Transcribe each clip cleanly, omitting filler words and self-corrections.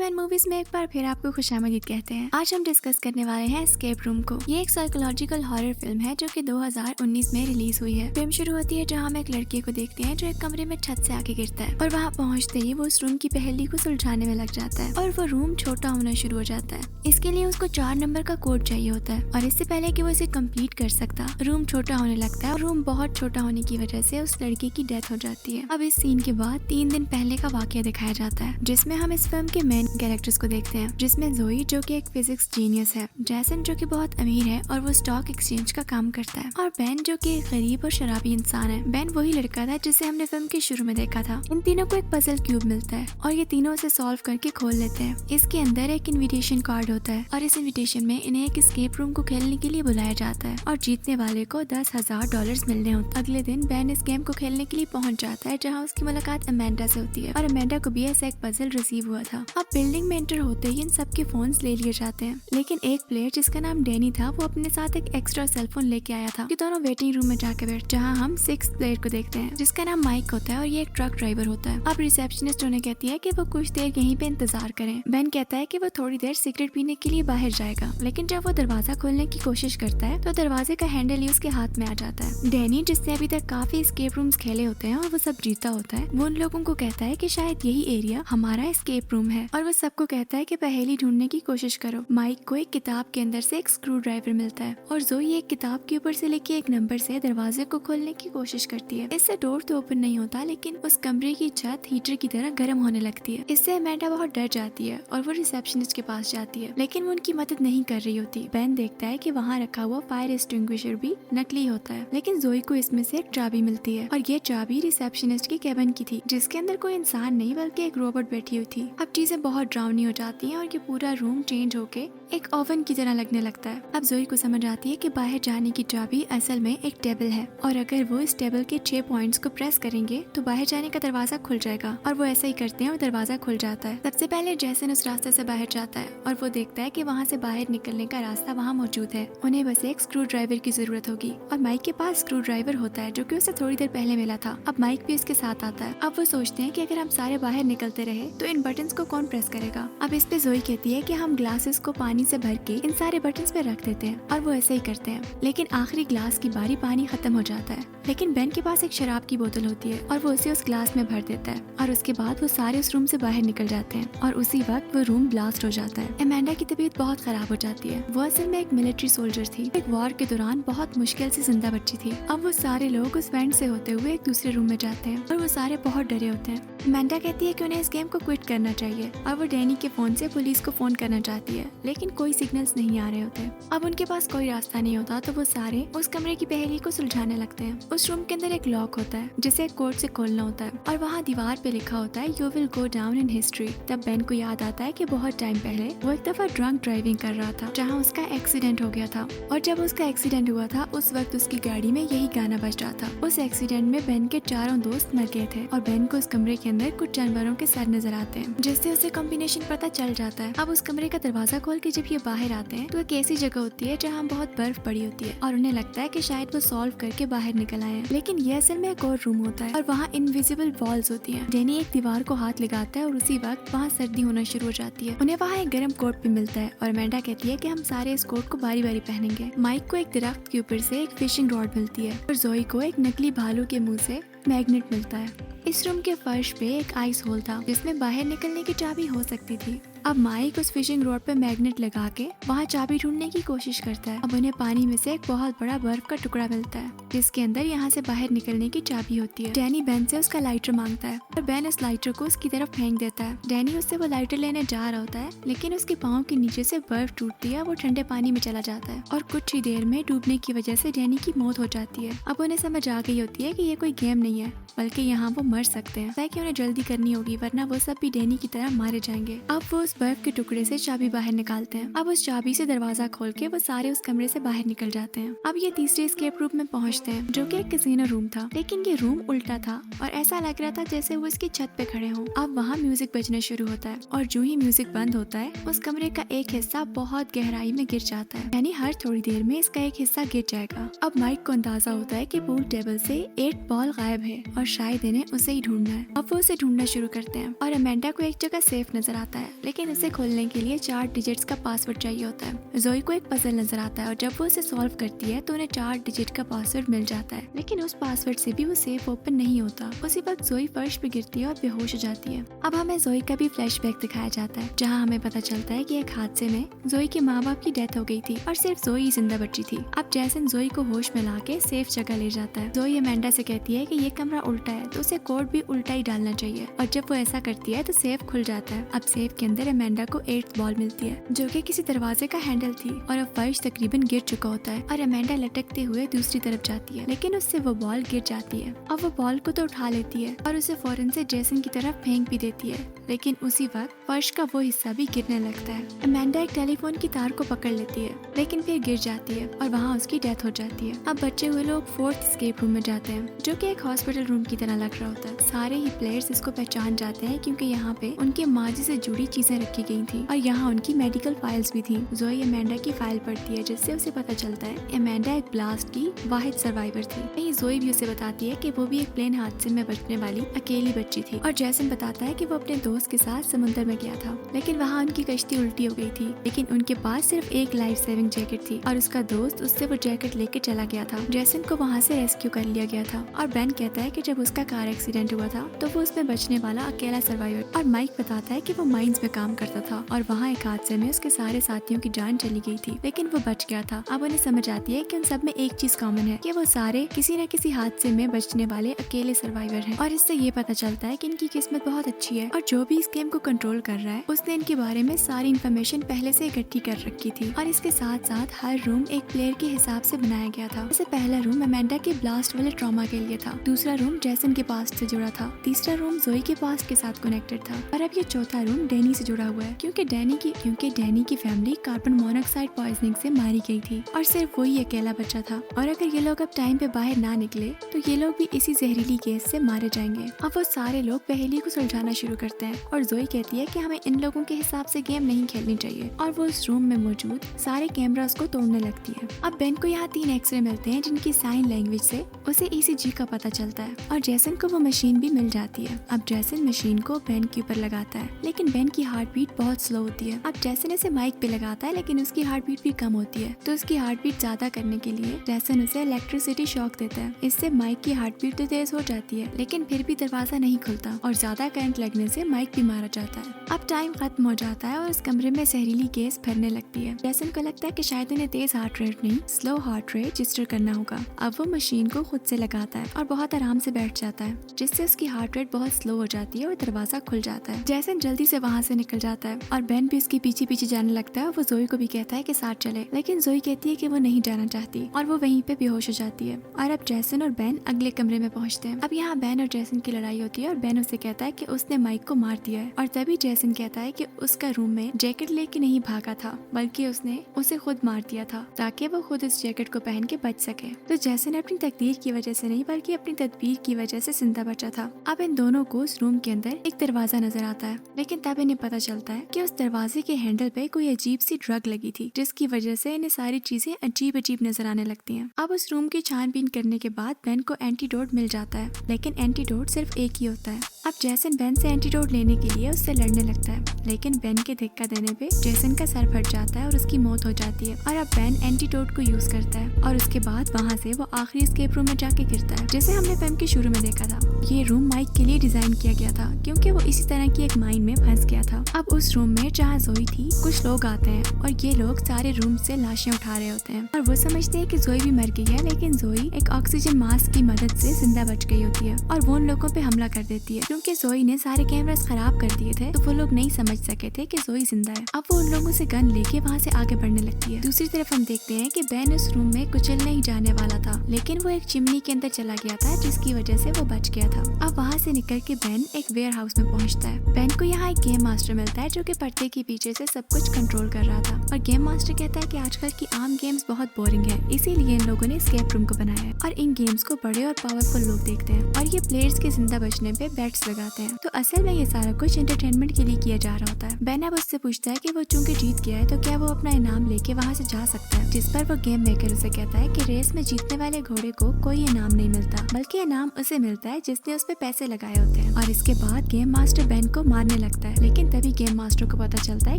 Recommend movies में एक बार फिर आपको खुशामदीद कहते हैं। आज हम डिस्कस करने वाले हैं एस्केप रूम को। ये एक साइकोलॉजिकल हॉरर फिल्म है जो कि 2019 में रिलीज हुई है। फिल्म शुरू होती है जहाँ हम एक लड़के को देखते हैं जो एक कमरे में छत से आके गिरता है और वहाँ पहुँचते ही वो उस रूम की पहेली को सुलझाने में लग जाता है और वो रूम छोटा होना शुरू हो जाता है। इसके लिए उसको 4 नंबर का कोड चाहिए होता है और इससे पहले कि वो इसे कंप्लीट कर सकता, रूम छोटा होने लगता है और रूम बहुत छोटा होने की वजह से उस लड़के की डेथ हो जाती है। अब इस सीन के बाद 3 दिन पहले का वाकया दिखाया जाता है जिसमें हम इस फिल्म के मेन कैरेक्टर्स को देखते हैं, जिसमें जोई जो कि एक फिजिक्स जीनियस है, जैसन जो कि बहुत अमीर है और वो स्टॉक एक्सचेंज का काम करता है, और बेन जो कि एक गरीब और शराबी इंसान है। बेन वही लड़का था जिसे हमने फिल्म के शुरू में देखा था। इन तीनों को एक पजल क्यूब मिलता है और ये तीनों उसे सॉल्व करके खोल लेते हैं। इसके अंदर एक इन्विटेशन कार्ड होता है और इस इन्विटेशन में इन्हें एक एस्केप रूम को खेलने के लिए बुलाया जाता है और जीतने वाले को $10,000 मिलने होते हैं। अगले दिन बेन इस गेम को खेलने के लिए पहुंच जाता है जहाँ उसकी मुलाकात अमेंडा से होती है और अमेंडा को भी ऐसा एक पजल रिसीव हुआ था। अब बिल्डिंग में एंटर होते ही इन सबके फोन्स ले लिए जाते हैं, लेकिन एक प्लेयर जिसका नाम डैनी था वो अपने साथ एक एक्स्ट्रा सेलफोन लेके आया था। ये दोनों वेटिंग रूम में जाके बैठ जहाँ हम 6th प्लेयर को देखते हैं जिसका नाम माइक होता है और ये एक ट्रक ड्राइवर होता है। अब रिसेप्शनिस्ट उन्हें कहती है कि वो कुछ देर यहीं पे इंतजार करें। बेन कहता है कि वो थोड़ी देर सिगरेट पीने के लिए बाहर जाएगा, लेकिन जब वो दरवाजा खोलने की कोशिश करता है तो दरवाजे का हैंडल ही उसके हाथ में आ जाता है। डैनी जिसने अभी तक काफी एस्केप रूम्स खेले होते हैं और वो सब जीता होता है, वो उन लोगों को कहता है कि शायद यही एरिया हमारा एस्केप रूम है और वो सबको कहता है कि पहेली ढूंढने की कोशिश करो। माइक को एक किताब के अंदर से एक स्क्रू ड्राइवर मिलता है और जोई एक किताब के ऊपर से लेके एक नंबर से दरवाजे को खोलने की कोशिश करती है। इससे डोर तो ओपन नहीं होता, लेकिन उस कमरे की छत हीटर की तरह गर्म होने लगती है। इससे अमेंडा बहुत डर जाती है और वो रिसेप्शनिस्ट के पास जाती है, लेकिन वो उनकी मदद नहीं कर रही होती। बेन देखता है कि वहाँ रखा हुआ फायर एक्सटिंग्विशर भी नकली होता है, लेकिन जोई को इसमें से एक चाबी मिलती है और ये चाबी रिसेप्शनिस्ट की केबिन की थी जिसके अंदर कोई इंसान नहीं बल्कि एक रोबोट बैठी हुई थी। अब चीजें बहुत डरावनी हो जाती हैं और ये पूरा रूम चेंज होके एक ओवन की तरह लगने लगता है। अब जोई को समझ आती है कि बाहर जाने की चाबी असल में एक टेबल है और अगर वो इस टेबल के 6 पॉइंट्स को प्रेस करेंगे तो बाहर जाने का दरवाजा खुल जाएगा, और वो ऐसा ही करते हैं और दरवाजा खुल जाता है। सबसे पहले जैसन उस रास्ते से बाहर जाता है और वो देखता है कि वहाँ से बाहर निकलने का रास्ता वहाँ मौजूद है। उन्हें बस एक स्क्रू ड्राइवर की जरूरत होगी और माइक के पास स्क्रू ड्राइवर होता है जो कि उसे थोड़ी देर पहले मिला था। अब माइक भी उसके साथ आता है। अब वो सोचते हैं कि अगर हम सारे बाहर निकलते रहे तो इन बटन्स को कौन प्रेस करेगा। अब इस पे जोई कहती है कि हम ग्लासेस को पानी से भर के इन सारे बटन्स पे रख देते हैं और वो ऐसे ही करते हैं, लेकिन आखिरी ग्लास की बारी पानी खत्म हो जाता है। लेकिन बेन के पास एक शराब की बोतल होती है और वो उसे उस ग्लास में भर देता है और उसके बाद वो सारे उस रूम से बाहर निकल जाते हैं और उसी वक्त वो रूम ब्लास्ट हो जाता है। अमेंडा की तबीयत बहुत खराब हो जाती है। वो असल में एक मिलिट्री सोल्जर थी, एक वॉर के दौरान बहुत मुश्किल से जिंदा बची थी। अब वो सारे लोग उस वेंट से होते हुए एक दूसरे रूम में जाते हैं और वो सारे बहुत डरे होते हैं। अमेंडा कहती है कि उन्हें इस गेम को क्विट करना चाहिए और वो डैनी के फोन से पुलिस को फोन करना चाहती है, लेकिन कोई सिग्नल्स नहीं आ रहे होते। अब उनके पास कोई रास्ता नहीं होता तो वो सारे उस कमरे की पहेली को सुलझाने लगते हैं। उस रूम के अंदर एक लॉक होता है जिसे कोड से खोलना होता है और वहाँ दीवार पे लिखा होता है you will go down in history. तब बेन को याद आता है कि बहुत टाइम पहले वो एक दफा ड्रंक ड्राइविंग कर रहा था जहाँ उसका एक्सीडेंट हो गया था, और जब उसका एक्सीडेंट हुआ था उस वक्त उसकी गाड़ी में यही गाना बज रहा था। उस एक्सीडेंट में बेन के चारों दोस्त मर गए थे और बेन को उस कमरे के अंदर कुछ जानवरों के सर नजर आते हैं जिससे उसे कॉम्बिनेशन पता चल जाता है। अब उस कमरे का दरवाजा खोल के जब ये बाहर आते हैं तो एक ऐसी जगह होती है जहाँ बहुत बर्फ पड़ी होती है और उन्हें लगता है कि शायद वो सॉल्व करके बाहर निकल आए हैं, लेकिन ये असल में एक और रूम होता है और वहाँ इनविजिबल वॉल्स होती हैं। डैनी एक दीवार को हाथ लगाता है और उसी वक्त वहाँ सर्दी होना शुरू हो जाती है। उन्हें वहाँ एक गर्म कोट भी मिलता है और अमेंडा कहती है कि हम सारे इस कोट को बारी बारी पहनेंगे। माइक को एक दरख्त के ऊपर से एक फिशिंग रॉड मिलती है और जोई को एक नकली भालू के मुंह से मैग्नेट मिलता है। इस रूम के फर्श पे एक आइस होल था जिसमें बाहर निकलने की चाबी हो सकती थी। अब माइक उस फिशिंग रॉड पे मैग्नेट लगा के वहाँ चाबी ढूंढने की कोशिश करता है। अब उन्हें पानी में से एक बहुत बड़ा बर्फ का टुकड़ा मिलता है जिसके अंदर यहाँ से बाहर निकलने की चाबी होती है। डैनी बेन से उसका लाइटर मांगता है और बेन उस लाइटर को उसकी तरफ फेंक देता है। डैनी उससे वो लाइटर लेने जा रहा होता है, लेकिन उसके पाँव के नीचे से बर्फ टूटती है, वो ठंडे पानी में चला जाता है और कुछ ही देर में डूबने की वजह से डैनी की मौत हो जाती है। अब उन्हें समझ आ गई होती है कि ये कोई गेम नहीं है, बल्कि यहाँ वो मर सकते हैं, ताकि उन्हें जल्दी करनी होगी वरना वो सब भी डैनी की तरह मारे जाएंगे। अब वो उस बर्फ के टुकड़े से चाबी बाहर निकालते हैं। अब उस चाबी से दरवाजा खोल के वो सारे उस कमरे से बाहर निकल जाते हैं। अब ये तीसरे एस्केप रूम में पहुंचते हैं जो कि एक कैसीनो रूम था, लेकिन ये रूम उल्टा था और ऐसा लग रहा था जैसे वो इसकी छत पे खड़े हों। अब वहाँ म्यूजिक बजना शुरू होता है और जो ही म्यूजिक बंद होता है उस कमरे का एक हिस्सा बहुत गहराई में गिर जाता है, यानी हर थोड़ी देर में इसका एक हिस्सा गिर जाएगा। अब माइक को अंदाजा होता है कि पूल टेबल से 8 बॉल गायब है और शायद इन्हें उसे ही ढूंढना है। अब वो उसे ढूंढना शुरू करते हैं और अमेंडा को एक जगह सेफ नजर आता है, लेकिन लेकिन उसे खोलने के लिए 4 डिजिट्स का पासवर्ड चाहिए होता है। जोई को एक पजल नजर आता है और जब वो उसे सॉल्व करती है तो उन्हें 4 डिजिट का पासवर्ड मिल जाता है, लेकिन उस पासवर्ड से भी वो सेफ ओपन नहीं होता। उसी वक्त जोई फर्श पे गिरती है और बेहोश हो जाती है। अब हमें जोई का भी फ्लैशबैक दिखाया जाता है, जहाँ हमें पता चलता है कि एक हादसे में जोई के माँ बाप की डेथ हो गई थी और सिर्फ जोई जिंदा बची थी। अब जैसन जोई को होश में लाके सेफ जगह ले जाता है। जोई अमेंडा से कहती है कि ये कमरा उल्टा है तो उसे कोड भी उल्टा ही डालना चाहिए, और जब वो ऐसा करती है तो सेफ खुल जाता है। अब सेफ के अंदर अमेंडा को 8th बॉल मिलती है जो कि किसी दरवाजे का हैंडल थी, और अब फर्श तकरीबन गिर चुका होता है और अमेंडा लटकते हुए दूसरी तरफ जाती है, लेकिन उससे वो बॉल गिर जाती है। अब वो बॉल को तो उठा लेती है और उसे फौरन से जेसन की तरफ फेंक भी देती है, लेकिन उसी वक्त फर्श का वो हिस्सा भी गिरने लगता है। अमेंडा एक टेलीफोन की तार को पकड़ लेती है, लेकिन फिर गिर जाती है और वहाँ उसकी डेथ हो जाती है। अब बचे हुए लोग 4th एस्केप रूम में जाते हैं, जो कि एक हॉस्पिटल रूम की तरह लग रहा होता है। सारे ही प्लेयर्स इसको पहचान जाते हैं क्योंकि यहाँ पे उनके माजी से जुड़ी चीजें रखी गई थी और यहाँ उनकी मेडिकल फाइल्स भी थी। जोई अमेंडा की फाइल पढ़ती है, जिससे उसे पता चलता है अमेंडा एक ब्लास्ट की वाहिद सर्वाइवर थी। वहीं जोई भी उसे बताती है कि वो भी एक प्लेन हादसे में बचने वाली अकेली बच्ची थी, और जैसन बताता है कि वो अपने दोस्त के साथ समुद्र में गया था, लेकिन वहाँ उनकी कश्ती उल्टी हो गई थी, लेकिन उनके पास सिर्फ एक लाइफ सेविंग जैकेट थी और उसका दोस्त उससे वो जैकेट लेके चला गया था। जैसन को वहाँ से रेस्क्यू कर लिया गया था, और बेन कहता है कि जब उसका कार एक्सीडेंट हुआ था तो वो उसमें बचने वाला अकेला सर्वाइवर, और माइक बताता है कि वो माइंस में काम करता था और वहाँ एक हादसे में उसके सारे साथियों की जान चली गई थी, लेकिन वो बच गया था। अब उन्हें समझ आती है कि उन सब में एक चीज कॉमन है कि वो सारे किसी न किसी हादसे में बचने वाले अकेले सर्वाइवर हैं, और इससे ये पता चलता है कि इनकी किस्मत बहुत अच्छी है, और जो भी इस गेम को कंट्रोल कर रहा है उसने इनके बारे में सारी इन्फॉर्मेशन पहले से इकट्ठी कर रखी थी। और इसके साथ साथ हर रूम एक प्लेयर के हिसाब से बनाया गया था। जैसे पहला रूम अमेंडा के ब्लास्ट वाले ट्रॉमा के लिए था, दूसरा रूम जैसन के पास्ट से जुड़ा था, तीसरा रूम जोई के पास्ट के साथ कनेक्टेड था, और अब ये चौथा रूम डैनी से जुड़ा हुआ है क्योंकि डैनी की फैमिली कार्बन मोनोऑक्साइड पॉइजनिंग से मारी गई थी और सिर्फ वही अकेला बचा था। और अगर ये लोग अब टाइम पे बाहर ना निकले तो ये लोग भी इसी जहरीली गैस से मारे जाएंगे। अब वो सारे लोग पहेली को सुलझाना शुरू करते हैं और जोई कहती है कि हमें इन लोगों के हिसाब से गेम नहीं खेलनी चाहिए, और वो उस रूम में मौजूद सारे कैमरास को तोड़ने लगती है। अब बेन को यहाँ 3 एक्सरे मिलते हैं जिनकी साइन लैंग्वेज से उसे ECG का पता चलता है, और जैसन को वो मशीन भी मिल जाती है। अब जैसन मशीन को बेन के ऊपर लगाता है, लेकिन बेन की हार्ट बीट बहुत स्लो होती है। अब जैसन इसे माइक पे लगाता है, लेकिन उसकी हार्ट बीट भी कम होती है, तो उसकी हार्ट बीट ज्यादा करने के लिए जैसन उसे इलेक्ट्रिसिटी शॉक देता है। इससे माइक की हार्ट बीट तो तेज हो जाती है, लेकिन फिर भी दरवाजा नहीं खुलता और ज्यादा करंट लगने से माइक भी मारा जाता है। अब टाइम खत्म हो जाता है और उस कमरे में जहरीली गैस फैलने लगती है। जैसन को लगता है कि शायद उन्हें तेज हार्ट रेट नहीं, स्लो हार्ट रेट रजिस्टर करना होगा। अब वो मशीन को खुद से लगाता है और बहुत आराम से बैठ जाता है, जिससे उसकी हार्ट रेट बहुत स्लो हो जाती है और दरवाजा खुल जाता है। जैसन जल्दी से वहाँ से निकल जाता है और बेन भी उसके पीछे पीछे जाने लगता है। वो जोई को भी कहता है कि साथ चले, लेकिन जोई कहती है कि वो नहीं जाना चाहती और वो वहीं पे बेहोश हो जाती है। और अब जैसन और बेन अगले कमरे में पहुँचते हैं। अब यहाँ बेन और जैसन की लड़ाई होती है और बेन उसे कहता है कि उसने माइक को मार दिया है, और तभी जैसन कहता है कि उसका रूम में जैकेट लेके नहीं भागा था, बल्कि उसने उसे खुद मार दिया था ताकि वो खुद इस जैकेट को पहन के बच सके। तो जैसन अपनी तकदीर की वजह से नहीं बल्कि अपनी तदबीर की वजह से जिंदा बचा था। अब इन दोनों को उस रूम के अंदर एक दरवाजा नजर आता है, लेकिन तब इन्हें पता चलता है कि उस दरवाजे के हैंडल पे कोई अजीब सी ड्रग लगी थी, जिसकी वजह से इन्हें सारी चीजें अजीब अजीब नजर आने लगती हैं। अब उस रूम की छानबीन करने के बाद बेन को एंटीडोट मिल जाता है, लेकिन एंटीडोट सिर्फ एक ही होता है। अब जैसन बेन से एंटीडोट लेने के लिए उससे लड़ने लगता है, लेकिन बेन के धक्का देने पे जैसन का सर फट जाता है और उसकी मौत हो जाती है। और अब बेन एंटीडोट को यूज करता है और उसके बाद वहाँ से वो आखिरी एस्केप रूम में जाके गिरता है, जैसे हमने फिल्म के शुरू में देखा था। ये रूम माइक के लिए डिजाइन किया गया था क्योंकि वो इसी तरह की एक माइन में फंस गया था। अब उस रूम में जहाँ जोई थी कुछ लोग आते हैं और ये लोग सारे रूम से लाशें उठा रहे होते हैं और वो समझते हैं कि जोई भी मर गई है, लेकिन जोई एक ऑक्सीजन मास्क की मदद से जिंदा बच गई होती है और वो उन लोगों पे हमला कर देती है। क्योंकि जोई ने सारे कैमरास खराब कर दिए थे तो वो लोग नहीं समझ सके थे कि जोई जिंदा है। अब वो उन लोगों से गन लेके वहाँ से आगे बढ़ने लगती है। दूसरी तरफ हम देखते हैं कि बेन उस रूम में कुचलने ही जाने वाला था, लेकिन वो एक चिमनी के अंदर चला गया था जिसकी वजह से वो बच गया था। अब वहाँ से निकल के बेन एक वेयर हाउस में पहुँचता है। बेन को यहाँ एक गेम मास्टर मिलता है जो कि पर्दे के पीछे से सब कुछ कंट्रोल कर रहा था और गेम मास्टर कहता है कि आजकल की आम गेम्स बहुत बोरिंग है, इसीलिए इन लोगों ने एस्केप रूम को बनाया है और इन गेम्स को बड़े और पावरफुल लोग देखते हैं और ये प्लेयर्स के जिंदा बचने पे बेट्स लगाते हैं। तो असल में ये सारा कुछ एंटरटेनमेंट के लिए किया जा रहा होता है। बेन अब उससे पूछता है कि वो चूंकि जीत गया है तो क्या वो अपना इनाम लेके वहाँ से जा सकता है, जिस पर वो गेम मेकर उसे कहता है कि रेस में जीतने वाले घोड़े को कोई इनाम नहीं मिलता, बल्कि इनाम उसे मिलता है जिसने उस पे पैसे लगाए होते हैं। और इसके बाद गेम मास्टर बेन को मारने लगता है, लेकिन तभी तभी गेम मास्टर को पता चलता है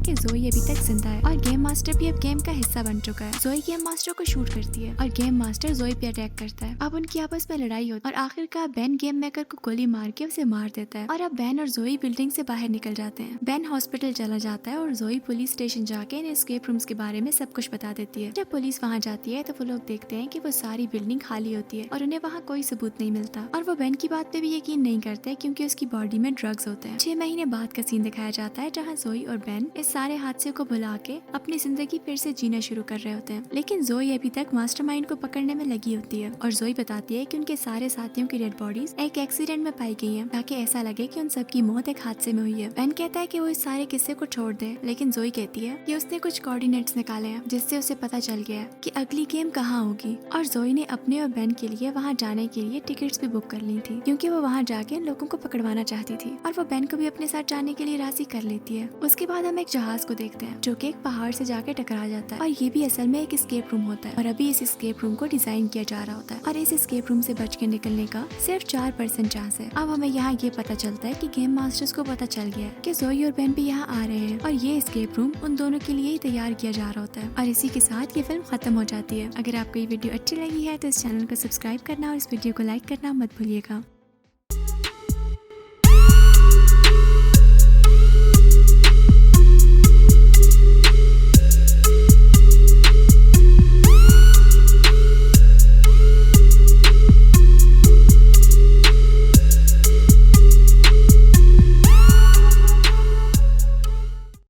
कि जोई अभी तक जिंदा है और गेम मास्टर भी अब गेम का हिस्सा बन चुका है। जोई गेम मास्टर को शूट करती है और गेम मास्टर जोई पे अटैक करता है। अब उनकी आपस में लड़ाई होती है और आखिरकार बेन गेम मेकर को गोली मार के उसे मार देता है और अब बेन और जोई बिल्डिंग से बाहर निकल जाते हैं। बेन हॉस्पिटल चला जाता है और जोई पुलिस स्टेशन जाके इन एस्केप रूम्स के बारे में सब कुछ बता देती है। जब पुलिस वहाँ जाती है तो वो लोग देखते हैं कि वो सारी बिल्डिंग खाली होती है और उन्हें वहाँ कोई सबूत नहीं मिलता और वो बेन की बात पे भी यकीन नहीं करते क्योंकि उसकी बॉडी में ड्रग्स होते हैं। 6 महीने बाद का सीन दिखाया जाता है जहाँ जोई और बेन इस सारे हादसे को भुला के अपनी जिंदगी फिर से जीना शुरू कर रहे होते हैं। लेकिन जोई अभी तक मास्टरमाइंड को पकड़ने में लगी होती है और जोई बताती है कि उनके सारे साथियों की डेड बॉडीज एक एक्सीडेंट में पाई गई हैं ताकि ऐसा लगे कि उन सबकी मौत एक हादसे में हुई है। बेन कहता है कि वो इस सारे किस्से को छोड़ दे, लेकिन जोई कहती है कि उसने कुछ कोऑर्डिनेट्स निकाले हैं जिससे उसे पता चल गया है कि अगली गेम कहाँ होगी और जोई ने अपने और बेन के लिए वहाँ जाने के लिए टिकट्स भी बुक कर ली थी क्योंकि वो वहाँ जाके इन लोगों को पकड़वाना चाहती थी और वो बेन को भी अपने साथ जाने के लिए राजी कर लेती है। उसके बाद हम एक जहाज को देखते हैं जो कि एक पहाड़ से जाके टकरा जाता है और ये भी असल में एक एस्केप रूम होता है और अभी इस एस्केप रूम को डिजाइन किया जा रहा होता है और इस एस्केप रूम से बच के निकलने का सिर्फ 4% चांस है। अब हमें यहाँ ये पता चलता है कि गेम मास्टर्स को पता चल गया है कि जोई और बेन भी यहाँ आ रहे हैं और ये एस्केप रूम उन दोनों के लिए ही तैयार किया जा रहा होता है और इसी के साथ ये फिल्म खत्म हो जाती है। अगर आपको ये वीडियो अच्छी लगी है तो इस चैनल को सब्सक्राइब करना और इस वीडियो को लाइक करना मत भूलिएगा।